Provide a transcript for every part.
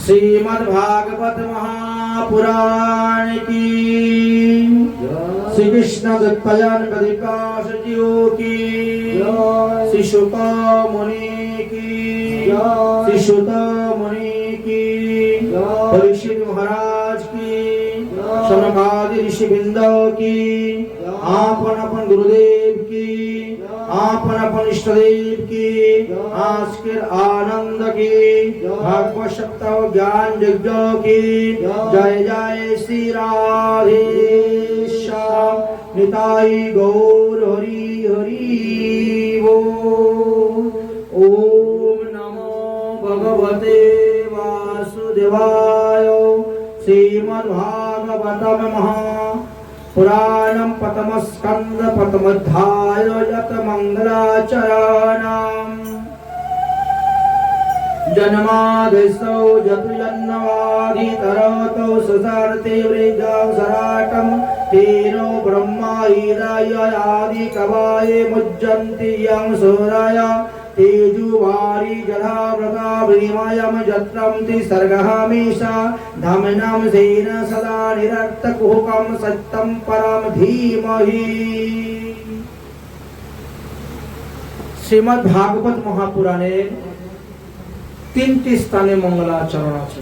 श्रीमद्भागवत महापुराण की श्री कृष्ण दत्तयन कदिकाश जीव की श्री शुक मुनि की श्री शुत मुनि की परीक्षित महाराज की शौनकादि ऋषि वृंद की आपन अपन गुरुदेव की आपन अपन इष्ट देव की आज के आनंद की भागवत सप्ताह ज्ञान यज्ञ की जय जय श्री राधे श्याम निताई गौर हरि हरि बोल। ओम नमो भगवते वासुदेवाय। श्रीमद्भागवतम महापुराणं प्रथम स्कंद प्रथमोध्याय यत मंगलाचरणम् जन्मादिसौ जतुजन्नवादितरतौ सुसारते वृजं सराटं तेनो ब्रह्मा ईराय आदि कवाये मुज्जन्ति यं सूरय तेजुवारी जलाव्रता भीमयं जत्रं तिसर्गहमेषा धमनं सेन सदा निरर्थकुहकं सत्यं परं धीमहि। श्रीमद्भागवत महापुराणे তিনটি স্থানে মঙ্গলাচরণ আছে।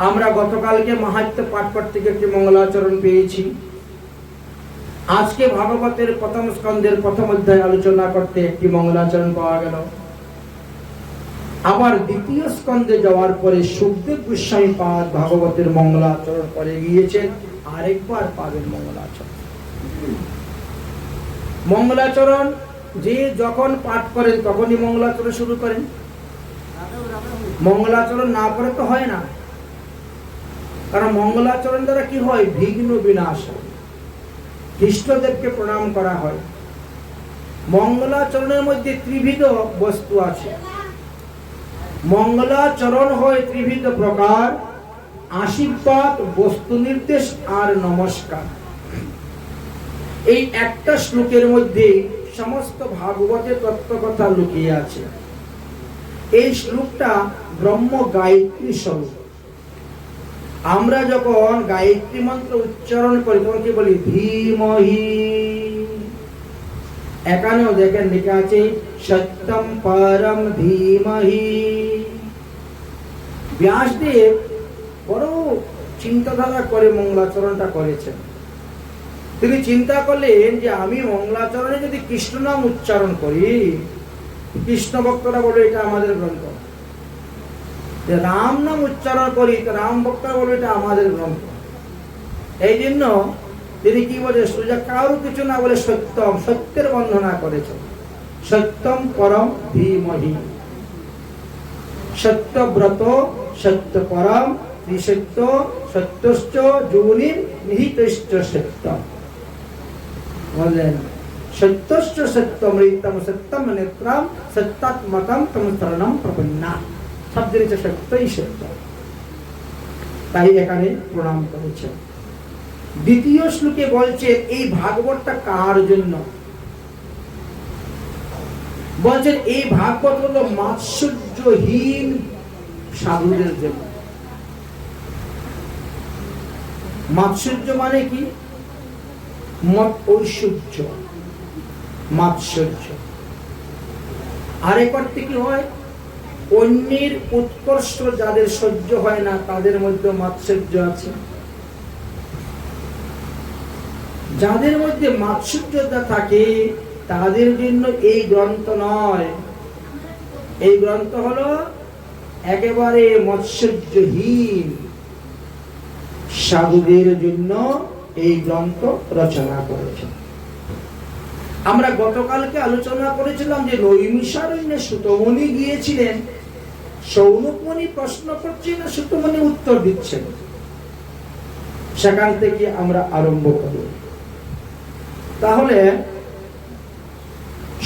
আমরা গতকালকে মাহাত্ম্য পাঠ করতে গিয়ে একটি মঙ্গলাচরণ পেয়েছি। আজকে ভাগবতের প্রথম স্কন্ধের প্রথম অধ্যায় আলোচনা করতে একটি মঙ্গলাচরণ পাওয়া গেল। আবার দ্বিতীয় স্কন্ধে যাওয়ার পরে সুখদেব গোস্বামী পাদ ভাগবতের মঙ্গলাচরণ করে গিয়েছেন, আরেকবার পাবেন মঙ্গলাচরণ। মঙ্গলাচরণ যে যখন পাঠ করেন তখনই মঙ্গলাচরণ শুরু করেন, মঙ্গলাচরণ না করে তো হয় না। কারণ মঙ্গলাচরণ দ্বারা কি হয়? বিঘ্ন বিনাশ হয়, ইষ্টদেবকে প্রণাম করা হয়। মঙ্গলাচরণের মধ্যে ত্রিবিধ বস্তু আছে। মঙ্গলাচরণ হয় ত্রিবিধ প্রকার: আশীর্বাদ, বস্তু নির্দেশ আর নমস্কার। এই একটা শ্লোকের মধ্যে সমস্ত ভাগবতের তত্ত্ব কথা লুকিয়ে আছে। এই শ্লোকটা ব্রহ্ম গায়ত্রী স্বরূপ। আমরা যখন গায়ত্রী মন্ত্র উচ্চারণ করি তখন কি বলি? ধীমহি। এখানেও দেখেন লেখা আছে সত্যম পরম ধীমহি। ব্যাসদেব বড় চিন্তাধারা করে মঙ্গলাচরণটা করেছেন। তিনি চিন্তা করলেন যে আমি মঙ্গলাচরণে যদি কৃষ্ণ নাম উচ্চারণ করি, কৃষ্ণ ভক্তরা বলে এটা আমাদের গ্রন্থ, রাম নাম উচ্চারণ করি তো রাম ভক্তরা বলে এটা আমাদের গ্রন্থ। এই জন্য তিনি কি বলে, সোজা কারো কিছু না বলে সত্যম, সত্যের বর্ণনা করেছেন। সত্যম পরম ধীমহি। সত্যব্রত সত্য পরম ত্রিসত্য সত্যশ্চ যোনির নিহিতশ্চ সত্যম। বললেন সত্যশ্চ সত্যমৃতম সত্যম নেত্রম সত্যাত্মকম তম শরণম প্রপন্না। শব্দের হচ্ছে সত্যই সত্য। তাই এখানে প্রণাম করেছেন। দ্বিতীয় শ্লোকে বলছেন এই ভাগবতটা কার জন্য? বলছেন এই ভাগবত হলো মাৎসর্যহীন সাধুদের জন্য। মাৎসর্য মানে কি? ঐশ্বর্য, মাৎসর্য। আরেক অর্থে কি হয়? অন্যের উৎকর্ষ যাদের সহ্য হয় না তাদের মধ্যে মাৎসর্য আছে। যাদের মধ্যে মাৎসর্যতা থাকে তাদের জন্য এই গ্রন্থ নয়। এই গ্রন্থ হলো একেবারে মাৎসর্যহীন সাধুদের জন্য এই গ্রন্থ রচনা করেছেন। আমরা গতকালকে আলোচনা করেছিলাম যে নৈমিষারণ্যে সুতমুনি গিয়েছিলেন। সৌনকমণি প্রশ্ন করছেন, সুতমুনি উত্তর দিচ্ছেন। সেখান থেকে আমরা আরম্ভ করি। তাহলে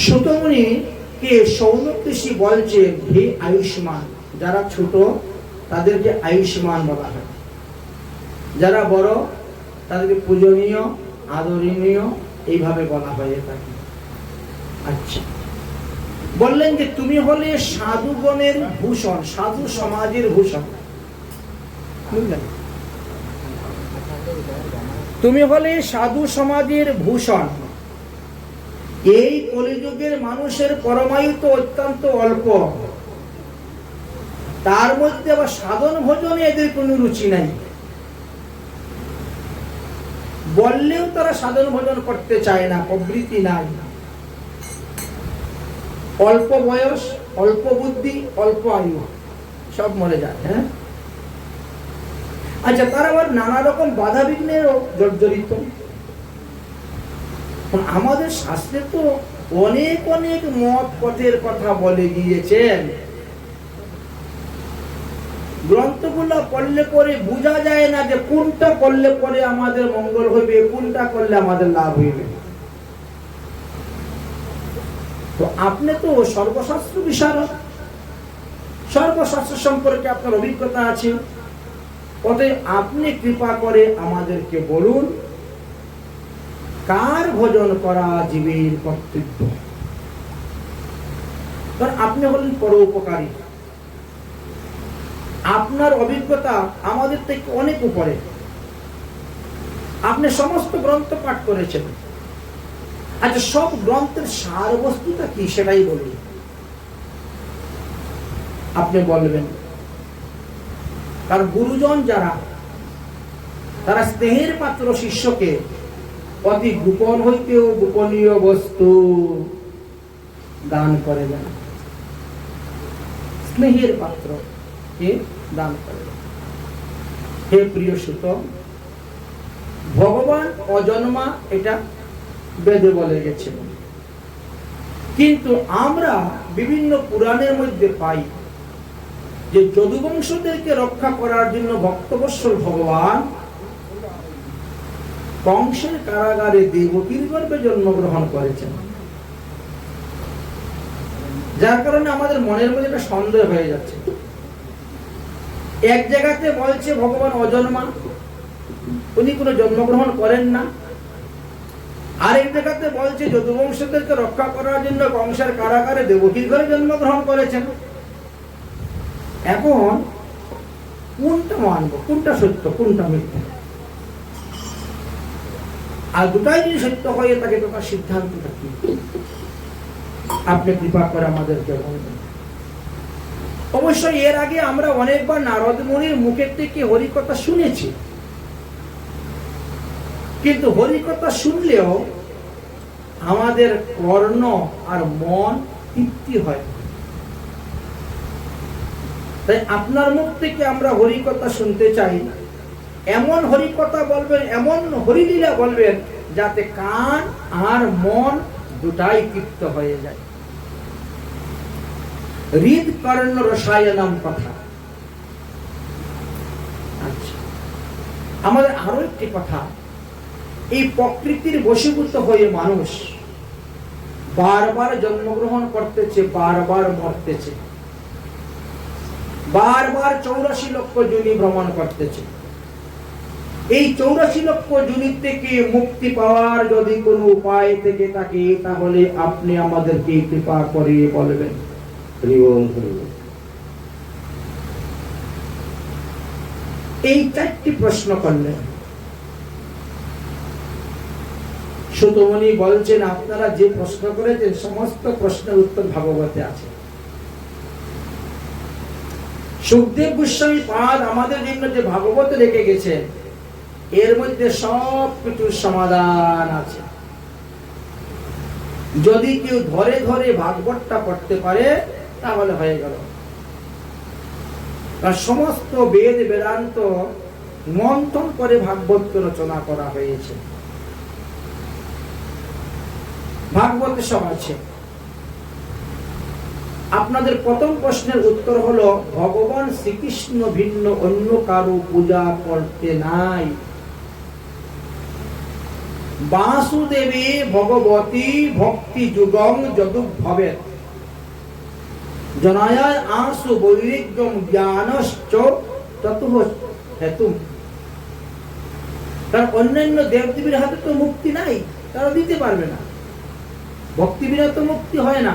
সুতমুনি কে সৌনক ঋষি বলছেন, হে আয়ুষ্মান। যারা ছোট তাদেরকে আয়ুষ্মান বলা হয়, যারা বড় তাদেরকে পূজনীয়, আদরণীয় এইভাবে বলা হয়ে থাকে। আচ্ছা, বললেন যে তুমি হলে সাধুগণের ভূষণ, সাধু সমাজের ভূষণ। বুঝলেন? তুমি হলে সাধু সমাজের ভূষণ। এই কলিযুগের মানুষের পরমায়ু তো অত্যন্ত অল্প, তার মধ্যে আবার সাধন ভোজনে এদের কোনো রুচি নাই। বললেও তারা সাধন ভোজন করতে চায় না, প্রবৃত্তি নাই। অল্প বয়স, অল্প বুদ্ধি, অল্প আয়ু, সব মরে যায়। হ্যাঁ, আচ্ছা, তারা আবার নানা রকম বাধা বিঘ্নেরও জর্জরিত। আমাদের শাস্ত্রে তো অনেক অনেক মত পথের কথা বলে গিয়েছেন। গ্রন্থগুলো পড়লে পরে বোঝা যায় না যে কোনটা করলে পরে আমাদের মঙ্গল হইবে, কোনটা করলে আমাদের লাভ হইবে। তো আপনি তো সর্বশাস্ত্র বিশারদ, সর্বশাস্ত্র সম্পর্কে আপনার অভিজ্ঞতা আছে। অতএব আপনি কৃপা করে আমাদেরকে বলুন, কার ভজন করা জীবের কর্তব্য? কারণ আপনি হলেন পরোপকারী, আপনার অভিজ্ঞতা আমাদের থেকে অনেক উপরে। আপনি সমস্ত গ্রন্থ পাঠ করেছেন। আচ্ছা, সব গ্রন্থের সার বস্তুটা কি সেটাই বলি, আপনি বলবেন। কারণ গুরুজন যারা, তারা স্নেহের পাত্র শিষ্যকে অতি গোপন হইতেও গোপনীয় বস্তু দান করে দেন। স্নেহের পাত্র কে দান করে দেন। হে প্রিয় সুত, ভগবান অজন্মা, এটা বেদে বলে গেছে। কিন্তু আমরা বিভিন্ন পুরাণের মধ্যে পাই যে যদুবংশদেরকে রক্ষা করার জন্য ভক্তবৎসল ভগবান কংসের কারাগারে দেবকীর গর্ভে জন্মগ্রহণ করেছেন। যার কারণে আমাদের মনের মধ্যে একটা সন্দেহ হয়ে যাচ্ছে। এক জায়গাতে বলছে ভগবান অজন্মা, উনি কোনো জন্মগ্রহণ করেন না। আরেক জায়গাতে বলছে যদুবংশদেরকে রক্ষা করার জন্য কংসের কারাগারে দেবকীর ঘরে জন্মগ্রহণ করেছেন। এখন কোনটা মানব, কোনটা সত্য, কোনটা মিথ্যা? আর দুটাই যদি সত্য হয়ে থাকে তো তার সিদ্ধান্তটা কি? আপনি কৃপা করে আমাদেরকে বলবেন। অবশ্যই এর আগে আমরা অনেকবার নারদ মুনির মুখের থেকে হরিকথা শুনেছি, কিন্তু হরিকথা শুনলেও আমাদের কর্ণ আর মন তৃপ্তি হয়। তাই আপনার মুখ থেকে আমরা হরিকথা শুনতে চাই। এমন হরিকথা বলবেন, এমন হরিলীলা বলবেন যাতে কান আর মন দুটাই তৃপ্ত হয়ে যায়। হৃদ কর্ণ রসায়নম কথা। আচ্ছা, আমাদের আরো একটি কথা, এই প্রকৃতির বশীভূত হয়ে মানুষ বারবার জন্মগ্রহণ করতেছে, বারবার মরতেছে, বারবার 84 লক্ষ যোনি ভ্রমণ করতেছে। এই 84 লক্ষ যোনি থেকে মুক্তি পাওয়ার যদি কোনো উপায় থেকে থাকে, তাহলে আপনি আমাদেরকে কৃপা করে বলবেন। এই 4টি প্রশ্ন করলেন। সুতমণি বলছেন, আপনারা যে প্রশ্ন করেছেন সমস্ত প্রশ্নের উত্তর ভাগবতে আছে। সুখদেব গোস্বামী পাদ আমাদের জন্য যে ভাগবত রেখে গেছেন, এর মধ্যে সব কিছুর সমাধান আছে। যদি কেউ ধরে ধরে ভাগবতটা পড়তে পারে তাহলে হয়ে গেল। সমস্ত বেদ বেদান্ত মন্থন করে ভাগবত রচনা করা হয়েছে। ভাগবতে সব আছে। আপনাদের প্রথম প্রশ্নের উত্তর হলো, ভগবান শ্রীকৃষ্ণ ভিন্ন অন্য কারো পূজা করতে নাই। বাসুদেবে ভগবতী ভক্তি যুগম যদুভবে জনায় আশু বৈরাগ্যম জ্ঞানশ্চ ততুঃ হেতুম। কারণ অন্যান্য দেবদেবীর হাতে তো মুক্তি নাই, তারা দিতে পারবে না। ভক্তি বিনা তো মুক্তি হয় না।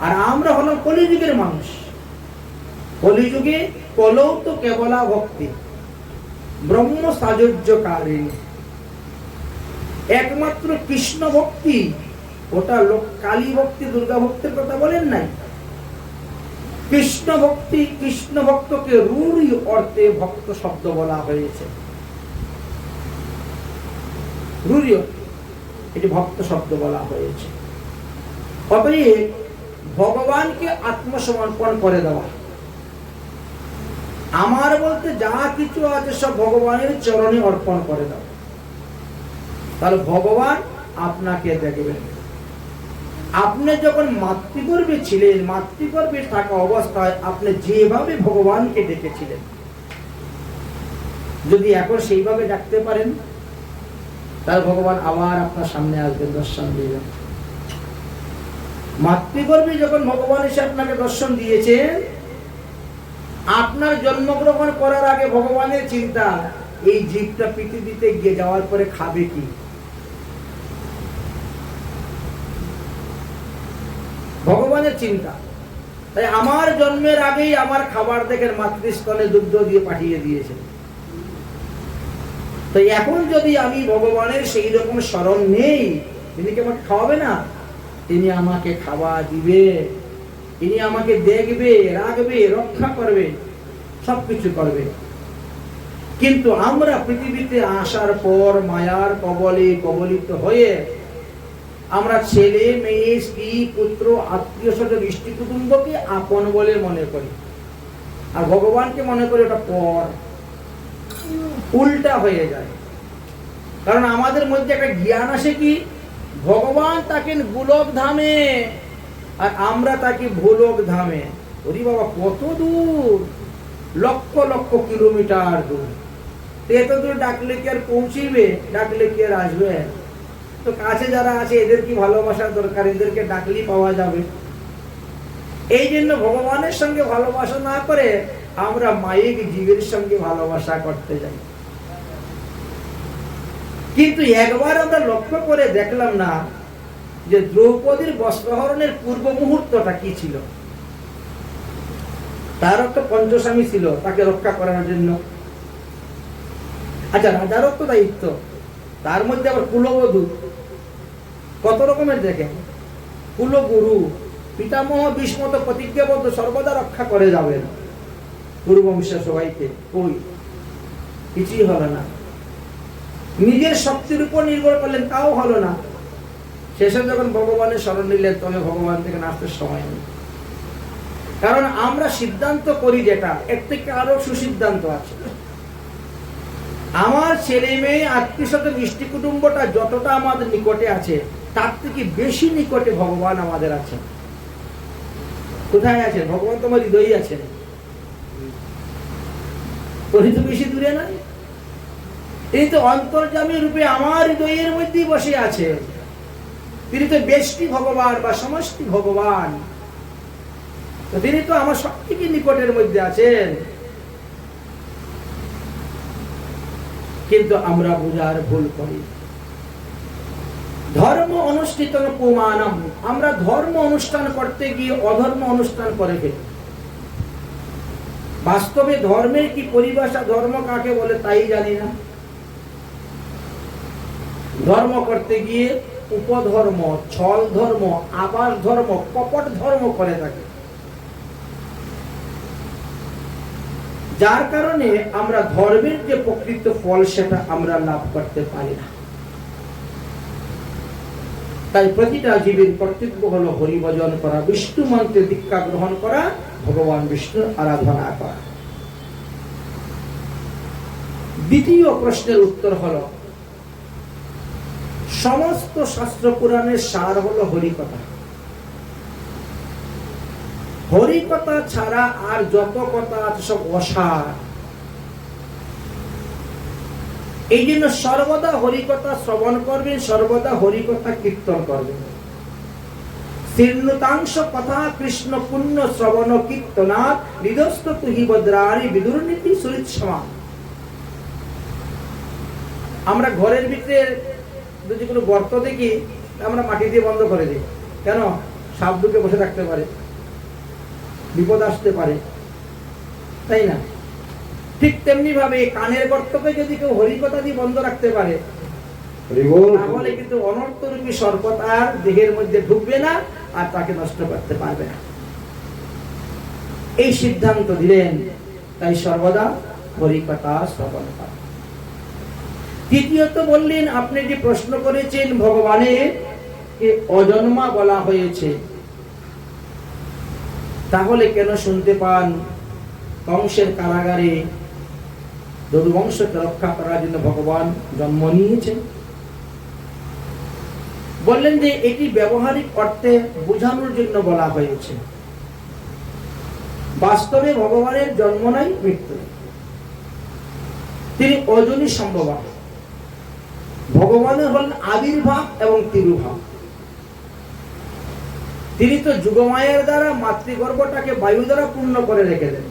আর আমরা হলাম কলিযুগের মানুষ। কলিযুগে কলৌ তো কেবলা ভক্তি ব্রহ্ম সাজুজ্যকারিণী, একমাত্র কৃষ্ণ ভক্তি। ওটা লোক কালী ভক্তি দুর্গা ভক্তির কথা বলেন নাই। কৃষ্ণ ভক্তি, কৃষ্ণ ভক্তকে রূঢ় অর্থে ভক্ত শব্দ বলা হয়েছে। রূঢ় এটি ভক্ত শব্দ বলা হয়েছে। অতএব ভগবানকে আত্মসমর্পণ করে দেওয়া, আমার বলতে যা কিছু আছে সব ভগবানের চরণে অর্পণ করে দাও, তাহলে ভগবান আপনাকে দেখবেন। আপনি যখন মাতৃগর্ভে ছিলেন, মাতৃগর্ভে থাকা অবস্থায় আপনি যেভাবে ভগবানকে ডেকেছিলেন, যদি এখন সেইভাবে ডাকতে পারেন, তাহলে ভগবান আবার আপনার সামনে আসবেন, দর্শন দিবেন। মাতৃগর্ভে যখন ভগবান এসে আপনাকে দর্শন দিয়েছেন, আপনার জন্মগ্রহণ করার আগে ভগবানের চিন্তা, এই জীবটা পৃথিবীতে গিয়ে যাওয়ার পরে খাবে কি। ভগবানের চিন্তা। তাই আমার জন্মের আগেই আমার খাবার দেখেন মাতৃস্তনে দুগ্ধ দিয়ে পাঠিয়ে দিয়েছেন। তো এখন যদি আমি ভগবানের সেই রকম স্মরণ নেই, তিনি কি আমাকে খাওয়াবে না? তিনি আমাকে খাওয়া দিবে, তিনি আমাকে দেখবে, রাখবে, রক্ষা করবে, সবকিছু করবে। কিন্তু আমরা পৃথিবীতে আসার পর মায়ার কবলে কবলিত হয়ে আমরা ছেলে মেয়ে স্ত্রী পুত্র আত্মীয় স্বজন ইষ্টি কুটুম্বকে আপন বলে মনে করি, আর ভগবানকে মনে করি ওটা পর। উল্টা হয়ে যায়। কারণ আমাদের মধ্যে একটা জ্ঞান আসে কি, ভগবান থাকেন গোলক ধামে আর আমরা থাকি ভোলক ধামে। ওরে বাবা, কত দূর, লক্ষ লক্ষ কিলোমিটার দূর। এত দূর ডাকলে কি আর পৌঁছিবে? ডাকলে কি আর আসবে? তো কাছে যারা আছে এদের কি ভালোবাসার দরকার? এদেরকে ডাকলেই পাওয়া যাবে। এই জন্য ভগবানের সঙ্গে ভালোবাসা না করে আমরা মায়ের জীবের সঙ্গে ভালোবাসা করতে যাই। কিন্তু একবার আমরা লক্ষ্য করে দেখলাম না যে দ্রৌপদীর বস্ত্রহরণের পূর্ব মুহূর্তটা কি ছিল। তার একটা পঞ্চস্বামী ছিল তাকে রক্ষা করার জন্য। আচ্ছা, রাজারও তো দায়িত্ব, তার মধ্যে আবার কুলবধূ কত রকমের দেখেন। কুলগুরু পিতামহ ভীষ্মত প্রতিজ্ঞাবদ্ধ সর্বদা রক্ষা করে যাবেন কুরুবংশের সবাইকে। কই, কিছুই হলো না। নিজের শক্তির উপর নির্ভর করলেন, তাও হলো না। শেষে যখন ভগবানের শরণ নিলেন, তবে ভগবান থেকে নাচতে সময় নেই। কারণ আমরা সিদ্ধান্ত করি যেটা, এর থেকে আরো সুসিদ্ধান্ত আছে। আমার ছেলে মেয়ে আত্মীয় স্বজন ইষ্টি কুটুম্বটা যতটা আমাদের নিকটে আছে, তার থেকে বেশি নিকটে ভগবান আমাদের আছেন। কোথায় আছেন? ভগবান তোমার হৃদয়ে আছেন। উনি তো বেশি দূরে নাই, তিনি তো অন্তর্যামী রূপে আমার হৃদয়ের মধ্যেই বসে আছেন। তিনি তো ব্যষ্টি ভগবান বা সমষ্টি ভগবান, তিনি তো আমার সব থেকে নিকটের মধ্যে আছেন। কিন্তু আমরা বোঝার ভুল করি। ধর্ম অনুষ্ঠিত প্রমাণম, আমরা ধর্ম অনুষ্ঠান করতে গিয়ে অধর্ম অনুষ্ঠান করে ফেলি। বাস্তবে ধর্মের কি পরিভাষা, ধর্ম কাকে বলে তাই জানি না। ধর্ম করতে গিয়ে উপধর্ম, ছল ধর্ম, আবাস ধর্ম, কপট ধর্ম করে থাকে, যার কারণে আমরা ধর্মের যে প্রকৃত ফল সেটা আমরা লাভ করতে পারি না। তাই প্রতিটা জীবের কর্তব্য হলো হরিভজন করা, বিষ্ণু মন্ত্রে দীক্ষা গ্রহণ করা, ভগবান বিষ্ণুর আরাধনা করা। দ্বিতীয় প্রশ্নের উত্তর হলো, সমস্ত শাস্ত্র পুরাণের সার হলো হরিকথা। হরিকথা ছাড়া আর যত কথা আছে সব অসার। এই জন্য সর্বদা হরিকথা শ্রবণ করবেন, সর্বদা হরিকথা কীর্তন করবেন। শীর্ণতাংশ কথা কৃষ্ণ পুণ্য শ্রবণ কীর্তনাৎ নিদস্ত তুহি বদ্রারি বিদুর্নীতি সুরিৎসমা। আমরা ঘরের ভিতরে যদি কোনো গর্ত দেখি, আমরা মাটি দিয়ে বন্ধ করে দিই। কেন? সাপ ঢুকে বসে থাকতে পারে, বিপদ আসতে পারে, তাই না? ঠিক তেমনি ভাবে কানের গর্তকে যদি কেউ হরিকথা দিয়ে বন্ধ রাখতে পারে, তাহলে কিন্তু অনর্থরূপী সর্প তার দেহের মধ্যে ঢুকবে না আর তাকে নষ্ট করতে পারবে না। এই সিদ্ধান্ত দিলেন, তাই সর্বদা হরিকথা শ্রবণ করা। তৃতীয়ত বললেন, আপনি যে প্রশ্ন করেছেন ভগবানের অজন্মা বলা হয়েছে, তাহলে কেন শুনতে পান কংসের কারাগারে যদুবংশকে রক্ষা করার জন্য ভগবান জন্ম নিয়েছেন? বললেন যে এটি ব্যবহারিক অর্থে বোঝানোর জন্য বলা হয়েছে। বাস্তবে ভগবানের জন্ম নাই, মৃত্যু। তিনি অজনী সম্ভবা। ভগবানের হলেন আবির্ভাব এবং তিরুভাব। তিনি তো যুগমায়ের দ্বারা মাতৃগর্ভটাকে বায়ু দ্বারা পূর্ণ করে রেখে দেন।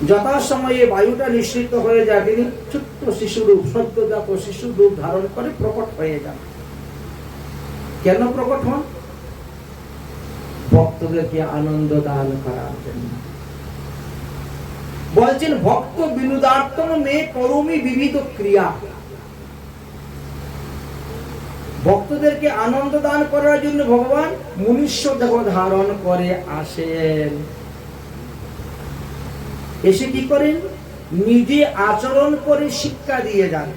যথাসময়ে বায়ুটা নিঃসৃত হয়ে যায়, তিনি ছোট্ট শিশুরূপ, সদ্যজাত শিশুর রূপ ধারণ করে প্রকট হয়ে যান। কেন প্রকট হন? ভক্তদেরকে আনন্দ দান করার জন্য। বলছেন, ভক্ত বিনোদার্থম মে করমি বিবিধ ক্রিয়া। ভক্তদেরকে আনন্দ দান করার জন্য ভগবান মনুষ্য দেহ ধারণ করে আসেন। এসে কি করেন? নিজে আচরণ করে শিক্ষা দিয়ে যান।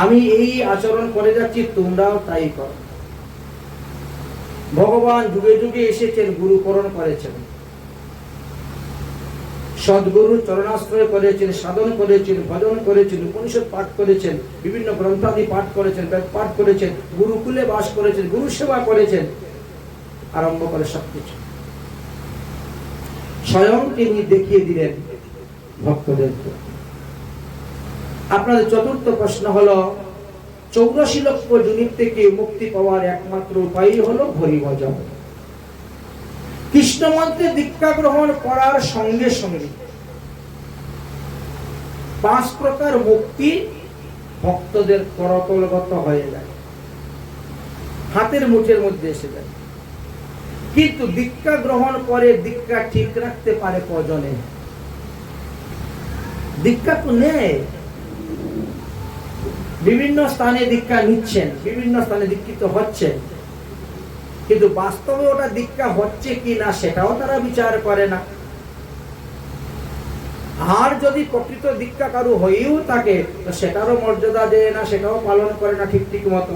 আমি এই আচরণ করে যাচ্ছি, তোমরাও তাই করো। ভগবান যুগে যুগে এসেছেন, গুরুকরণ করেছেন, সদ্গুরু চরণাশ্রয় করেছেন, সাধন করেছেন, ভজন করেছেন, উপনিষদ পাঠ করেছেন, বিভিন্ন গ্রন্থাদি পাঠ করেছেন, বেদ পাঠ করেছেন, গুরুকুলে বাস করেছেন, গুরু সেবা করেছেন, আরম্ভ করে সবকিছু স্বয়ং তিনি দেখিয়ে দিলেন ভক্তদেরকে। আপনাদের চতুর্থ প্রশ্ন হলো, 84 লক্ষ জনির থেকে মুক্তি পাওয়ার একমাত্র উপায় হলো হরিভজন। কৃষ্ণ মন্ত্রে দীক্ষা গ্রহণ করার সঙ্গে সঙ্গে 5 প্রকার মুক্তি ভক্তদের করতলগত হয়ে যায়, হাতের মুঠের মধ্যে এসে যায়। কিন্তু দীক্ষা গ্রহণ করে দীক্ষা ঠিক রাখতে পারে কজনে? দীক্ষা তো নেই, বিভিন্ন স্থানে দীক্ষা নিচ্ছেন, বিভিন্ন স্থানে দীক্ষিত হচ্ছেন, কিন্তু বাস্তবে ওটা দীক্ষা হচ্ছে কি না সেটাও তারা বিচার করে না। আর যদি প্রকৃত দীক্ষা কারু হয়েও থাকে, তো সেটারও মর্যাদা দেয় না, সেটাও পালন করে না ঠিক মতো।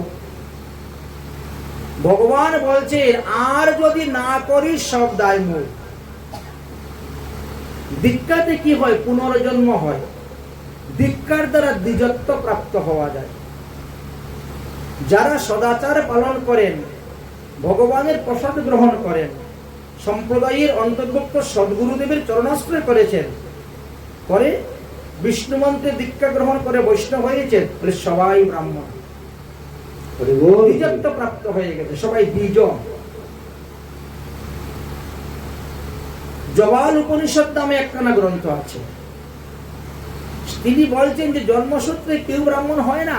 ভগবান বলছেন, আর যদি না করিস সব দায় মোর। দীক্ষাতে কি হয়? পুনর্জন্ম হয়। দীক্ষার দ্বারা দ্বিজত্ব প্রাপ্ত হওয়া যায়। যারা সদাচার পালন করেন, ভগবানের প্রসাদ গ্রহণ করেন, সম্প্রদায়ের অন্তর্ভুক্ত সদ্গুরুদেবের চরণাশ্রয় করেছেন, পরে বিষ্ণু মন্ত্রে দীক্ষা গ্রহণ করে বৈষ্ণব হয়েছেন, সবাই ব্রাহ্মণ, দ্বিজত্ব প্রাপ্ত হয়ে গেছে, সবাই দ্বিজ। জবাল উপনিষদ নামে একখানা গ্রন্থ আছে, তিনি বলছেন যে জন্মসূত্রে কেউ ব্রাহ্মণ হয় না।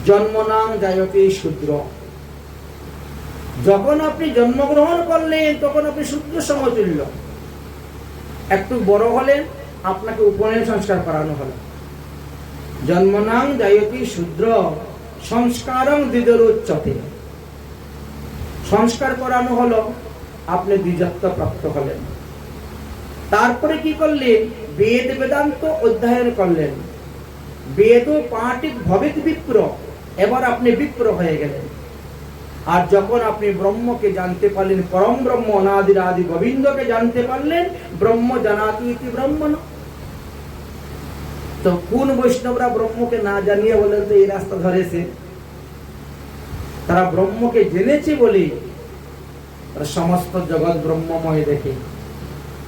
জন্মনাং জায়তে শূদ্র। যখন আপনি জন্মগ্রহণ করলেন তখন আপনি শূদ্র সমতুল্য। একটু বড় হলেন, আপনাকে উপনয়ন সংস্কার করানো হলো। জন্মনাং জায়তে শূদ্র সংস্কারং দ্বিজোচ্যতে। সংস্কার করানো হলো, আপনি দ্বিজত্ব প্রাপ্ত হলেন। তারপরে কি করলেন? বেদ বেদান্ত অধ্যয়ন করলেন। বেদ পাঠিক ভবেত বিপ্র, এবার আপনি বিপ্র হয়ে গেলেন। আর যখন আপনি ব্রহ্মকে জানতে পারলেন, পরম ব্রহ্ম অনাদির আদি গোবিন্দকে জানতে পারলেন, ব্রহ্ম জানাতি ইতি ব্রহ্মণ। তো কোন বৈষ্ণবরা ব্রহ্মকে না জানিয়ে বলেন তো এই রাস্তা ধরেছে? তারা ব্রহ্মকে জেনেছে বলে তারা সমস্ত জগৎ ব্রহ্মময় দেখে।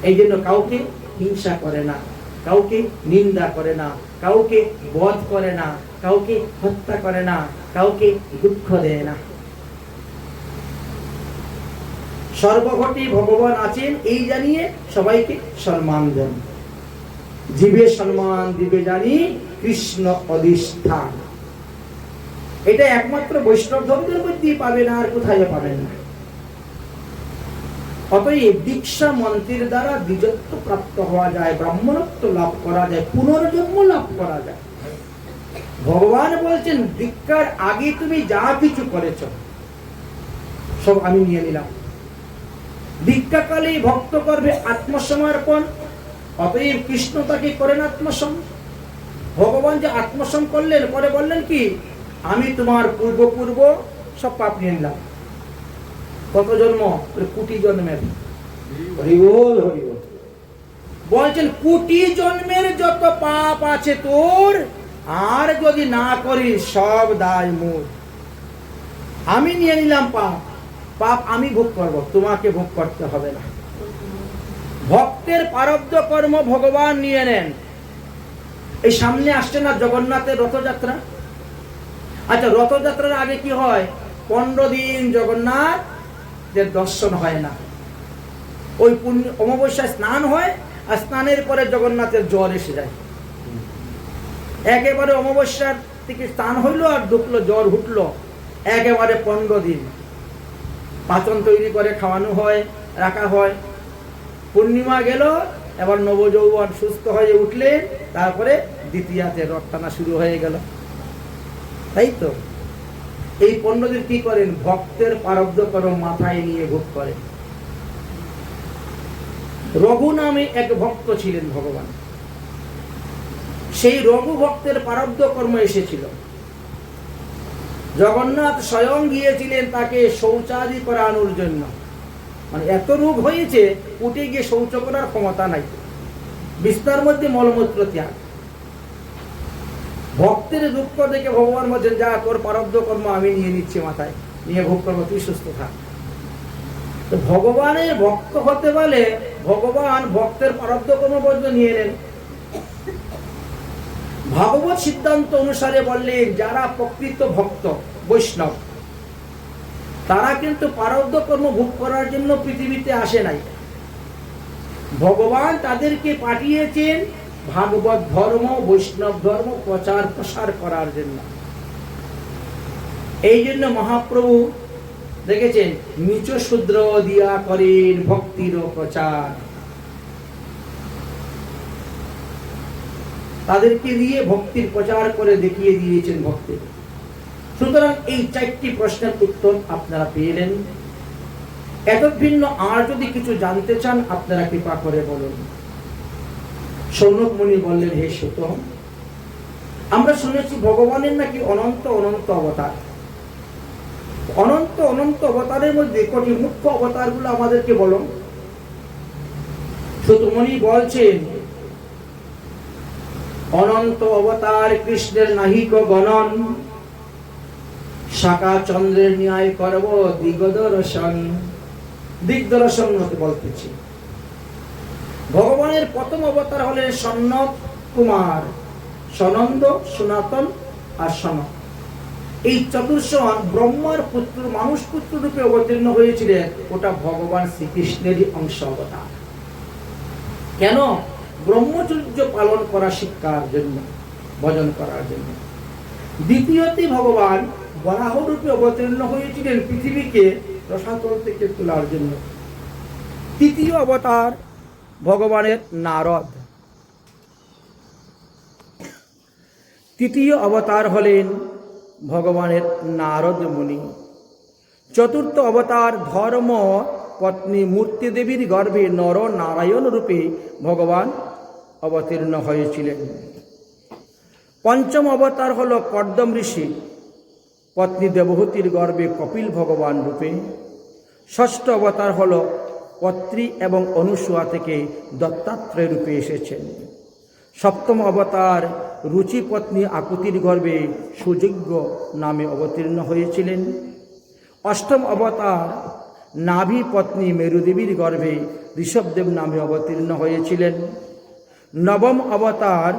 এই জন্য কাউকে হিংসা করে না, কাউকে নিন্দা করে না, কাউকে বধ করে না, কাউকে হত্যা করে না, কাউকে দুঃখ দেয় না। সর্বঘটে ভগবান আছেন এই জানিয়ে সবাইকে সম্মান দেন। জীবে সম্মান দিবে জানি কৃষ্ণ অধিষ্ঠান। এটা একমাত্র বৈষ্ণব ধর্মের মধ্যেই পাবেন, আর কোথায় পাবেন না। অতএব দীক্ষা মন্ত্রের দ্বারা দ্বিজত্ব প্রাপ্ত হওয়া যায়, ব্রাহ্মণত্ব লাভ করা যায়, পুনর্জন্ম লাভ করা যায়। ভগবান বলছেন দীক্ষার আগে তুমি যা কিছু করেছ সব আমি নিয়ে নিলাম। দীক্ষাকালে ভক্ত করবে আত্মসমর্পণ, অতএব কৃষ্ণ তাকে করেন আত্মসম। ভগবান যে আত্মসম করলেন, পরে বললেন কি, আমি তোমার পূর্ব সব পাপ নিয়ে নিলাম। কত জন্ম? কোটি জন্মের। হরিবল হরিবল। বলছেন কোটি জন্মের যত পাপ আছে তোর, আর যদি না করিস সব দায় মোর। আমি নিয়ে নিলাম পাপ আমি ভোগ করব, তোমাকে ভোগ করতে হবে না। ভক্তের প্রারব্ধ কর্ম ভগবান নিয়ে নেন। এই সামনে আসছে না জগন্নাথের রথযাত্রা। আচ্ছা, রথযাত্রার আগে কি হয়? 15 দিন জগন্নাথের দর্শন হয় না। ওই অমাবস্যায় স্নান হয়, আর স্নানের পরে জগন্নাথের জ্বর এসে যায়। একেবারে অমাবস্যার থেকে স্নান হইলো আর ঢুকলো, জ্বর উঠলো, একেবারে 15 দিন পাচন তৈরি করে খাওয়ানো হয়, রাখা হয়। পূর্ণিমা গেল, এবার নবযৌবন সুস্থ হয়ে উঠলে তারপরে দ্বিতীয়াতে রথ টানা শুরু হয়ে গেল, তাই তো। এই 15 দিন কি করেন? ভক্তের প্রারব্ধ কর্ম মাথায় নিয়ে ভোগ করেন। রঘু নামে এক ভক্ত ছিলেন ভগবান। সেই রঘু ভক্তের প্রারব্ধ কর্ম এসেছিল। জগন্নাথ স্বয়ং গিয়েছিলেন তাকে শৌচাদি করানোর জন্য। মানে এত রোগ হয়েছে, উঠে গিয়ে শৌচ করার ক্ষমতা নাই, বিছনার মধ্যে মলমূত্র ত্যাগ। ভক্তের দুঃখ দেখে ভগবান বলছেন, যা তোর প্রারব্ধ কর্ম আমি নিয়ে নিচ্ছি, মাথায় নিয়ে ভোগ করবো, তুই সুস্থ থাক। তো ভগবানের ভক্ত হতে বলে ভগবান ভক্তের প্রারব্ধ কর্ম পর্যন্ত নিয়ে নেন। ভাগবত সিদ্ধান্ত অনুসারে বললেন, যারা প্রকৃত ভক্ত বৈষ্ণব, তারা কিন্তু প্রারব্ধ কর্ম ভোগ করার জন্য পৃথিবীতে আসে নাই। ভগবান তাদেরকে পাঠিয়েছেন ভাগবত ধর্ম, বৈষ্ণব ধর্ম প্রচার প্রসার করার জন্য। এই জন্য মহাপ্রভু দেখেছেন, নিচ শূদ্র দিয়া করেন ভক্তির প্রচার। তাদেরকে দিয়ে ভক্তির প্রচার করে দেখিয়ে দিয়েছেন ভক্তের। সুতরাং এই 4টি প্রশ্নের উত্তর আপনারা পেলেন। এত ভিন্ন আর যদি কিছু জানতে চান আপনারা কৃপা করে বলুন। সৌনক মুনি বললেন, হে সুত, আমরা শুনেছি ভগবানের নাকি অনন্ত অনন্ত অবতার। অনন্ত অনন্ত অবতারের মধ্যে কটি মুখ্য অবতারগুলো আমাদেরকে বলুন। সুতমুনি বলছেন, অনন্ত অবতার কৃষ্ণের নাহিক গণন, শাখা চন্দ্রের ন্যায় করব দিগদর্শন। দিগদর্শন হতে বলতেছি। ভগবানের প্রথম অবতার হলেন সনক কুমার, সনন্দ, সনাতন আর সনক। এই চতুর্শন ব্রহ্মার পুত্র, মানুষ পুত্র রূপে অবতীর্ণ হয়েছিলেন। ওটা ভগবান শ্রীকৃষ্ণেরই অংশ অবতার। কেন? ব্রহ্মচর্য পালন করা শিক্ষার জন্য, ভজন করার জন্য। দ্বিতীয়তে ভগবান বরাহ রূপে অবতীর্ণ হয়েছিলেন পৃথিবীকে রসাতল থেকে তোলার জন্য। তৃতীয় অবতার ভগবানের নারদ। তৃতীয় অবতার হলেন ভগবানের নারদ মুনি। চতুর্থ অবতার ধর্ম পত্নী মূর্তি দেবীর গর্ভে নর নারায়ণ রূপে ভগবান অবতীর্ণ হয়েছিলেন। পঞ্চম অবতার হল কর্দম ঋষি, পত্নী দেবহূতির গর্ভে কপিল ভগবান রূপে। ষষ্ঠ অবতার হল পত্রী এবং অনুসূয়া থেকে দত্তাত্রেয় রূপে এসেছেন। সপ্তম অবতার রুচি পত্নী আকুতির গর্ভে সুযোগ্য নামে অবতীর্ণ হয়েছিলেন। অষ্টম অবতার নাভি পত্নী মেরুদেবীর গর্ভে ঋষভদেব নামে অবতীর্ণ হয়েছিলেন। নবম অবতার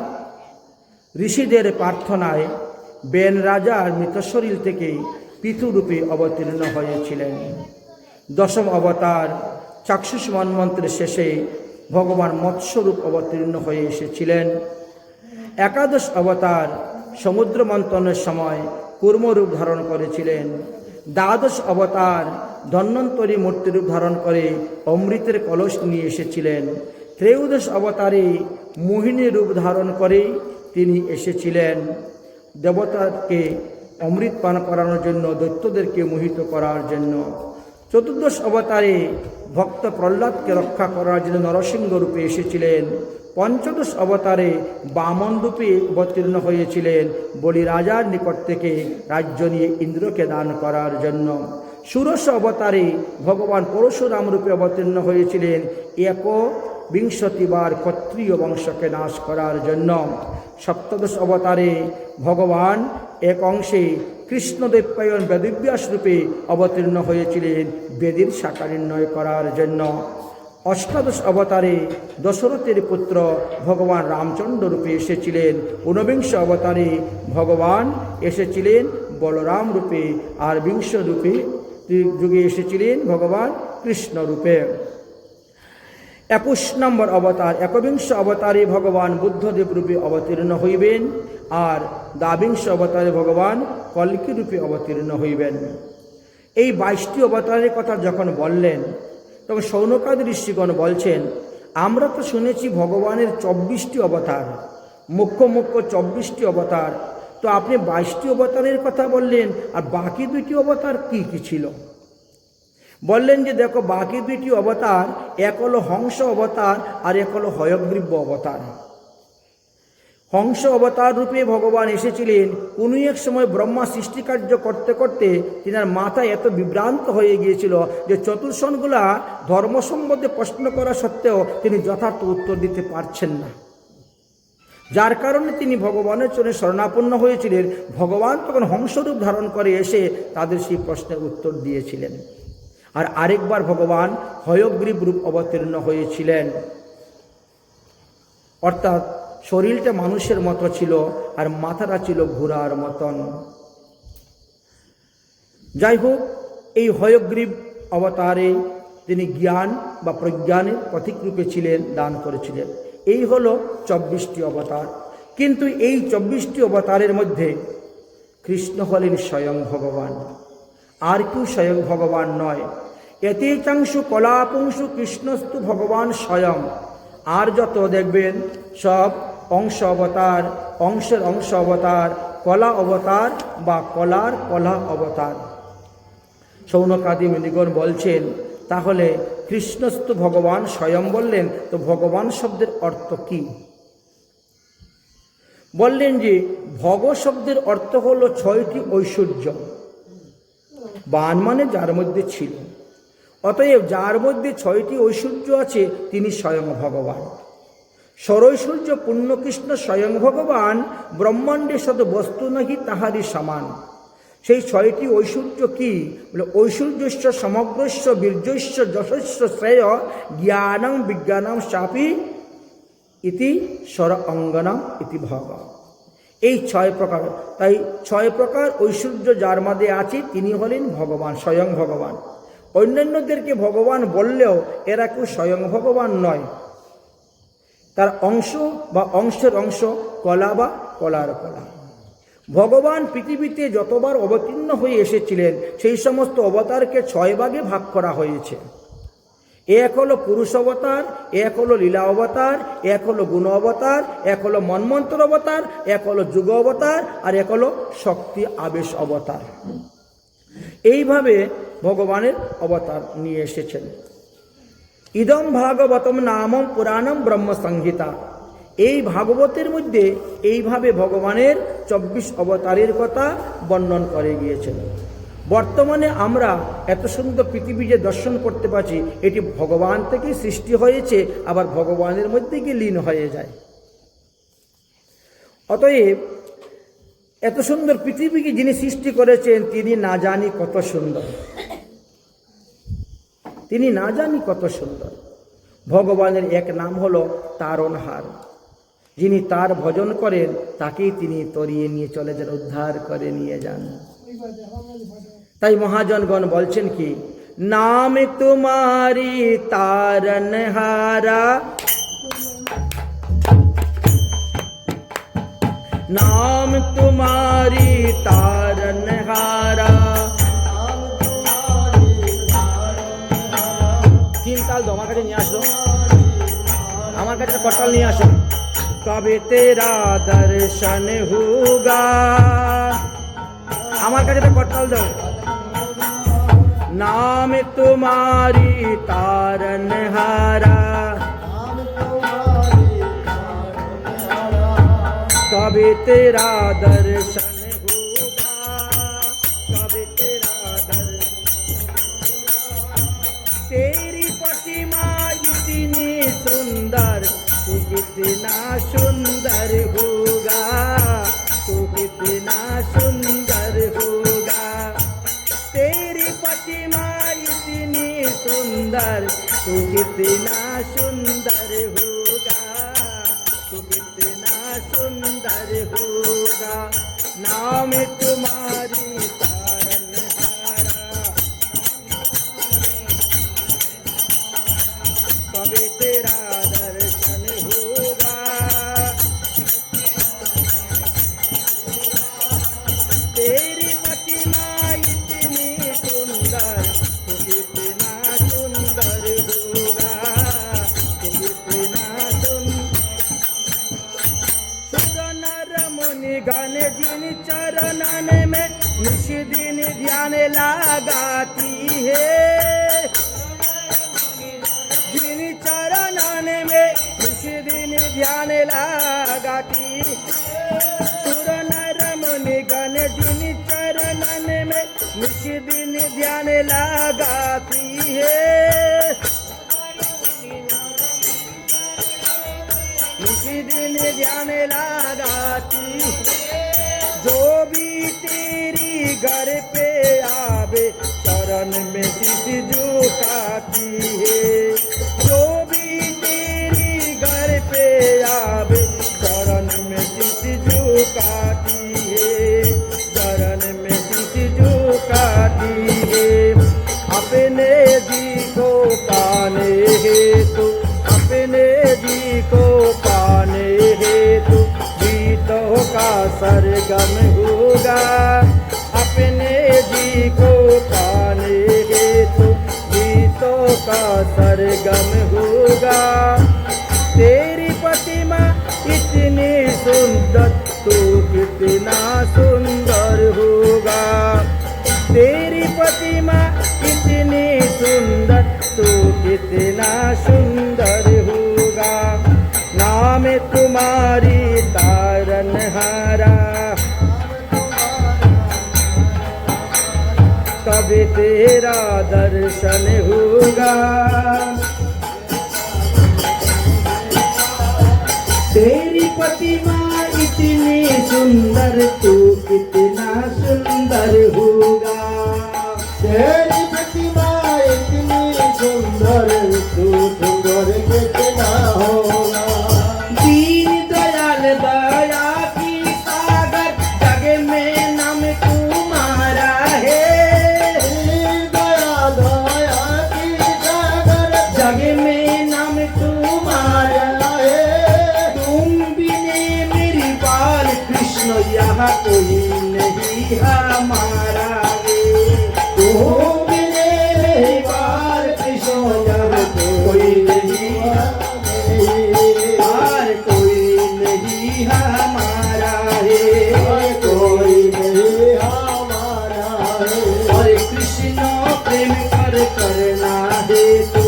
ঋষিদের প্রার্থনায় বেন রাজার মৃতশরীর থেকে পিতৃরূপে অবতীর্ণ হয়েছিলেন। দশম অবতার চাক্ষুষ মন্বন্তের শেষে ভগবান মৎস্যরূপ অবতীর্ণ হয়ে এসেছিলেন। একাদশ অবতার সমুদ্র মন্থনের সময় কূর্মরূপ ধারণ করেছিলেন। দ্বাদশ অবতার ধন্বন্তরী মূর্তিরূপ ধারণ করে অমৃতের কলস নিয়ে এসেছিলেন। ত্রয়োদশ অবতারে মোহিনী রূপ ধারণ করে তিনি এসেছিলেন দেবতাকে অমৃত পান করানোর জন্য, দৈত্যদেরকে মোহিত করার জন্য। চতুর্দশ অবতারে ভক্ত প্রহ্লাদকে রক্ষা করার জন্য নরসিংহ রূপে এসেছিলেন। পঞ্চদশ অবতারে বামন রূপে অবতীর্ণ হয়েছিলেন বলি রাজার নিকট থেকে রাজ্য নিয়ে ইন্দ্রকে দান করার জন্য। ষোড়শ অবতারে ভগবান পরশুরাম রূপে অবতীর্ণ হয়েছিলেন 21বার ক্ষত্রিয় বংশকে নাশ করার জন্য। সপ্তদশ অবতারে ভগবান এক অংশে কৃষ্ণদেবপায়ন বেদব্যাস রূপে অবতীর্ণ হয়েছিলেন বেদের শাখা নির্ণয় করার জন্য। অষ্টাদশ অবতারে দশরথের পুত্র ভগবান রামচন্দ্র রূপে এসেছিলেন। ঊনবিংশ অবতারে ভগবান এসেছিলেন বলরাম রূপে, আর বিংশ রূপে যুগে এসেছিলেন ভগবান কৃষ্ণ রূপে। 21 নম্বর অবতার একবিংশ অবতারে ভগবান বুদ্ধদেব রূপে অবতীর্ণ হইবেন, আর দ্বাবিংশ অবতারে ভগবান কল্কি রূপে অবতীর্ণ হইবেন। এই 22টি অবতারের কথা যখন বললেন তখন শৌনকাদি ঋষিগণ বলছেন, আমরা তো শুনেছি ভগবানের 24টি অবতার, মুখ্য 24টি অবতার, তো আপনি 22টি অবতারের কথা বললেন, আর বাকি 2টি অবতার কি কি ছিল? বললেন যে দেখো, বাকি 2টি অবতার, এক হলো হংস অবতার আর এক হলো হয়গ্রীব অবতার। হংস অবতার রূপে ভগবান এসেছিলেন। কোনো এক সময় ব্রহ্মা সৃষ্টিকার্য করতে করতে তিনার মাথা এত বিভ্রান্ত হয়ে গিয়েছিল যে চতুর্ষণগুলা ধর্ম সম্বন্ধে প্রশ্ন করা সত্ত্বেও তিনি যথার্থ উত্তর দিতে পারছেন না, যার কারণে তিনি ভগবানের চরণে শরণাপন্ন হয়েছিলেন। ভগবান তখন হংসরূপ ধারণ করে এসে তাদের সেই প্রশ্নের উত্তর দিয়েছিলেন। আর আরেকবার ভগবান হয়গ্রীব রূপ অবতীর্ণ হয়েছিলেন, অর্থাৎ শরীরটা মানুষের মতো ছিল আর মাথাটা ছিল ঘোড়ার মতন। যাই হোক, এই হয়গ্রীব অবতারে তিনি জ্ঞান বা প্রজ্ঞানের প্রতীক রূপে ছিলেন, দান করেছিলেন। এই হলো 24টি অবতার। কিন্তু এই 24টি অবতারের মধ্যে কৃষ্ণ হলেন স্বয়ং ভগবান, আর কেউ স্বয়ং ভগবান নয়। এতে চাংশু কলাপুংশু কৃষ্ণস্তু ভগবান স্বয়ং। আর যত দেখবেন সব অংশ অবতার, অংশের অংশ অবতার, কলা অবতার বা কলার কলা অবতার। শৌনকাদি মুনিগণ বলছেন, তাহলে কৃষ্ণস্তু ভগবান স্বয়ং বললেন, তো ভগবান শব্দের অর্থ কি? বললেন যে ভগ শব্দের অর্থ হলো 6টি ঐশ্বর্য। বান মানে যার মধ্যে ছিল, অতএব যার মধ্যে 6টি ঐশ্বর্য আছে তিনি স্বয়ং ভগবান। ষড়ৈশ্বর্য পূর্ণকৃষ্ণ স্বয়ং ভগবান, ব্রহ্মাণ্ডে শত বস্তু নাহি তাহারই সমান। সেই 6টি ঐশ্বর্য কি? বলে ঐশ্বর্যস্য সমগ্রস্য বীর্যস্য যশস্য শ্রেয় জ্ঞানং বিজ্ঞানং চাপি ইতি স্বর অঙ্গনম ইতি ভগ। এই 6 প্রকার, তাই 6 প্রকার ঐশ্বর্য যার মধ্যে আছে তিনি হলেন ভগবান, স্বয়ং ভগবান। অন্যান্যদেরকে ভগবান বললেও এরা কেউ স্বয়ং ভগবান নয়, তার অংশ বা অংশের অংশ, কলা বা কলার কলা। ভগবান পৃথিবীতে যতবার অবতীর্ণ হয়ে এসেছিলেন সেই সমস্ত অবতারকে 6 ভাগে ভাগ করা হয়েছে। এক হলো পুরুষ অবতার, এক হলো লীলা অবতার, এক হলো গুণ অবতার, এক হলো মন্মন্ত্র অবতার, এক হলো যুগ অবতার, আর এক হলো শক্তি আবেশ অবতার। এইভাবে ভগবানের অবতার নিয়ে এসেছেন। ইদম ভাগবতম নামম পুরাণম ব্রহ্ম সংহিতা। এই ভাগবতের মধ্যে এইভাবে ভগবানের 24 অবতারের কথা বর্ণন করে গিয়েছেন। বর্তমানে আমরা এত সুন্দর পৃথিবী যে দর্শন করতে পারছি, এটি ভগবান থেকেই সৃষ্টি হয়েছে, আবার ভগবানের মধ্যে গিয়ে লীন হয়ে যায়। অতএব এত সুন্দর পৃথিবীকে যিনি সৃষ্টি করেছেন তিনি না জানি কত সুন্দর, তিনি না জানি কত সুন্দর। ভগবানের এক নাম হলো তারণহার। যিনি তার ভজন করেন তাকেই তিনি তরিয়ে নিয়ে চলে যান, উদ্ধার করে নিয়ে যান। তাই মহাজনগণ বলছেন কি, নাম তোমারি তারণহারা, नाम तुम्हारी तारनहारा। तीन ताल दो আমার কাছে নিয়ে আসো, আমার কাছে করতাল নিয়ে আসো। कभी तेरा दर्शन होगा, আমার কাছে তো করতাল দাও। नाम तुम्हारी तारनहारा, कभी तेरा दर्शन होगा, कभी तेरा दर्शन। तेरी प्रतिमा इतनी सुंदर, तू कितना सुंदर होगा, तू कितना सुंदर होगा। तेरी प्रतिमा इतनी सुंदर, तू कितना सुंदर होगा, तू कितना सुंदर होगा। नाम तुम्हारी तारनहारा, कभी तेरा दर्शन होगा। तेरी प्रतिमा इतनी सुंदर, तू कितना सुंदर होगा, तू कितना सुर नर मुनि गण जिन चरणन में निश दिन ध्यान लगाती है, जिन चरणन में निश दिन ध्यान लगाती। सुर नर मुनि गण जिन चरणन में निश दिन ध्यान लगाती है, निश दिन ध्यान लगाती। जो भी तेरी घर पे आवे चरण में शीश झुकाती है, जो भी तेरी घर पे आवे चरण में शीश झुकाती है, चरण में शीश झुकाती है। अपने जी को पाने हेतु, अपने जी को पाने हेतु गीतों का सरगम होगा, अपने जी को पाने हेतु गीतों का सरगम होगा। तेरी प्रतिमा इतनी सुंदर, तू कितना सुंदर होगा। तेरी प्रतिमा इतनी सुंदर, तू कितना सुंदर होगा। नाम तुम्हारी तारनहारा, कभी तेरा दर्शन होगा। तेरी प्रतिमा इतनी सुंदर, तू कितना सुंदर होगा। तेरी प्रतिमा इतनी सुंदर, तू सुंदर कितना होगा। दीन दयाल दया की सागर, जग में नाम तुम्हारा है। दया दया की सागर, जग में नाम तुम्हारा है। तुम बिने मेरी बाल कृष्ण, यहाँ कोई नहीं हमारा है। तुम बिने मेरी बाल कृष्ण, यहाँ कोई नहीं और कोई नहीं हमारा है, कोई नहीं हमारा है। और कृष्ण प्रेम कर करना है तू,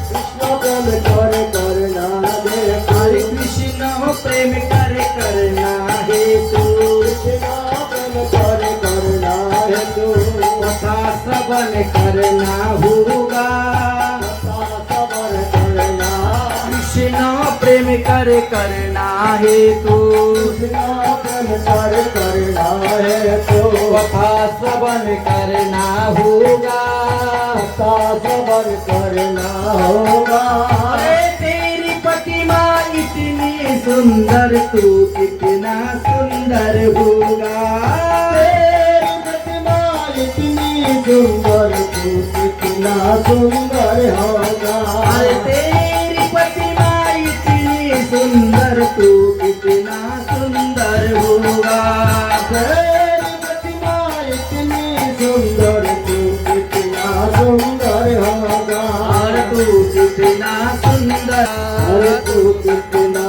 कृष्ण प्रेम कर करना दे, हरे कृष्ण प्रेम कर करना है तू। कृष्ण प्रेम कर करना है तू। कथा श्रवण करना होगा, सबर करना, कृष्ण प्रेम कर करना है तू। कृष्ण प्रेम कर करना है तू। कथा श्रवण करना होगा, सबर करना होगा। अरे तेरी प्रतिमा इतनी सुंदर, तू कितना सुंदर होगा। तेरी प्रतिमा इतनी सुंदर, तू कितना सुंदर होगा। अरे तेरी प्रतिमा इतनी सुंदर, तू कितना सुंदर होगा। तेरी अरे तू कितना